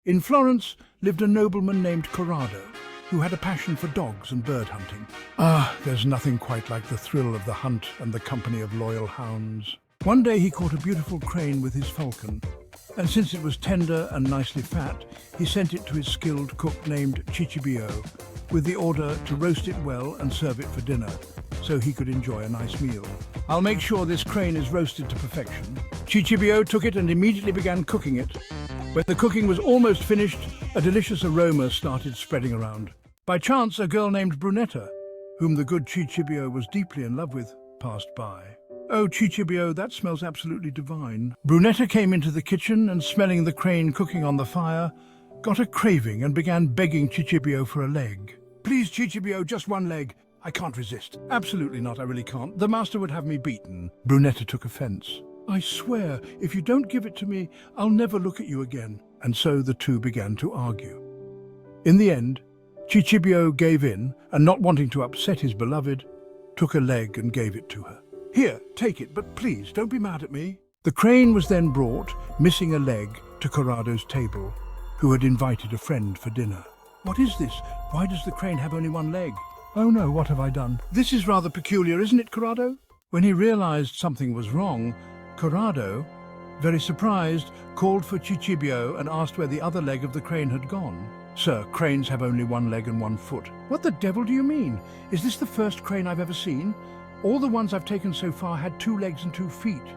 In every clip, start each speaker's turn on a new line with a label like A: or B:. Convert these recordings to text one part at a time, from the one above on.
A: In Florence lived a nobleman named Corrado, who had a passion for dogs and bird hunting. There's nothing quite like the thrill of the hunt and the company of loyal hounds. One day he caught a beautiful crane with his falcon, and since it was tender and nicely fat, he sent it to his skilled cook named Chichibio, with the order to roast it well and serve it for dinner, so he could enjoy a nice meal. "I'll make sure this crane is roasted to perfection." Chichibio took it and immediately began cooking it. When the cooking was almost finished, a delicious aroma started spreading around. By chance, a girl named Brunetta, whom the good Chichibio was deeply in love with, passed by. "Oh, Chichibio, that smells absolutely divine." Brunetta came into the kitchen and, smelling the crane cooking on the fire, got a craving and began begging Chichibio for a leg. "Please, Chichibio, just one leg. I can't resist." "Absolutely not, I really can't. The master would have me beaten." Brunetta took offense. "I swear, if you don't give it to me, I'll never look at you again." And so the two began to argue. In the end, Chichibio gave in, and not wanting to upset his beloved, took a leg and gave it to her. "Here, take it, but please don't be mad at me." The crane was then brought, missing a leg, to Corrado's table, who had invited a friend for dinner. "What is this? Why does the crane have only one leg? Oh no, what have I done? This is rather peculiar, isn't it, Corrado?" When he realized something was wrong, Corrado, very surprised, called for Chichibio and asked where the other leg of the crane had gone. "Sir, cranes have only one leg and one foot." "What the devil do you mean? Is this the first crane I've ever seen? All the ones I've taken so far had 2 legs and 2 feet.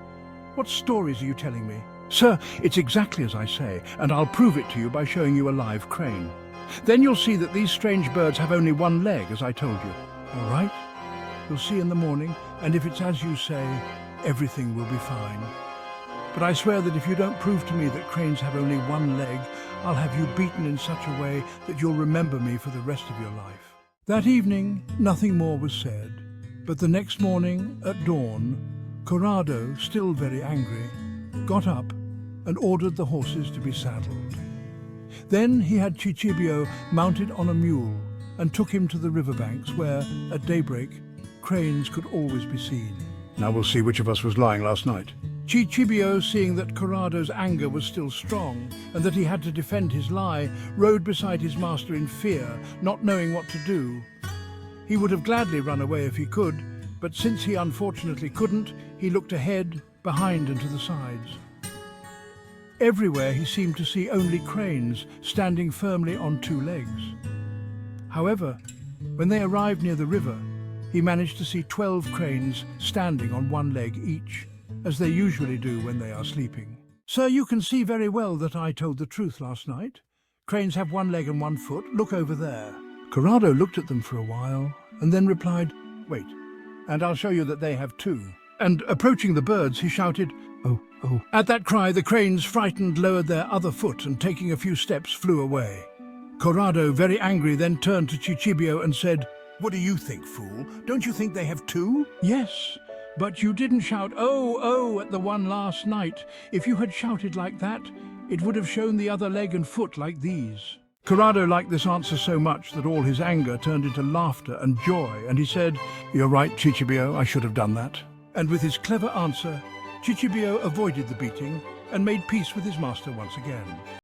A: What stories are you telling me?" "Sir, it's exactly as I say, and I'll prove it to you by showing you a live crane. Then you'll see that these strange birds have only one leg, as I told you." "All right. You'll see in the morning, and if it's as you say, everything will be fine. But I swear that if you don't prove to me that cranes have only one leg, I'll have you beaten in such a way that you'll remember me for the rest of your life." That evening, nothing more was said. But the next morning, at dawn, Corrado, still very angry, got up and ordered the horses to be saddled. Then he had Chichibio mounted on a mule and took him to the riverbanks where, at daybreak, cranes could always be seen. "Now we'll see which of us was lying last night." Chichibio, seeing that Corrado's anger was still strong and that he had to defend his lie, rode beside his master in fear, not knowing what to do. He would have gladly run away if he could, but since he unfortunately couldn't, he looked ahead, behind and to the sides. Everywhere he seemed to see only cranes standing firmly on 2 legs. However, when they arrived near the river, he managed to see 12 cranes standing on 1 leg each, as they usually do when they are sleeping. "Sir, you can see very well that I told the truth last night. Cranes have 1 leg and 1 foot. Look over there." Corrado looked at them for a while and then replied, "Wait, and I'll show you that they have 2. And approaching the birds, he shouted, "Oh, oh." At that cry, the cranes, frightened, lowered their other foot and, taking a few steps, flew away. Corrado, very angry, then turned to Chichibio and said, "What do you think, fool? Don't you think they have 2? "Yes, but you didn't shout 'Oh, oh' at the one last night. If you had shouted like that, it would have shown the other leg and foot like these." Corrado liked this answer so much that all his anger turned into laughter and joy, and he said, "You're right, Chichibio, I should have done that." And with his clever answer, Chichibio avoided the beating and made peace with his master once again.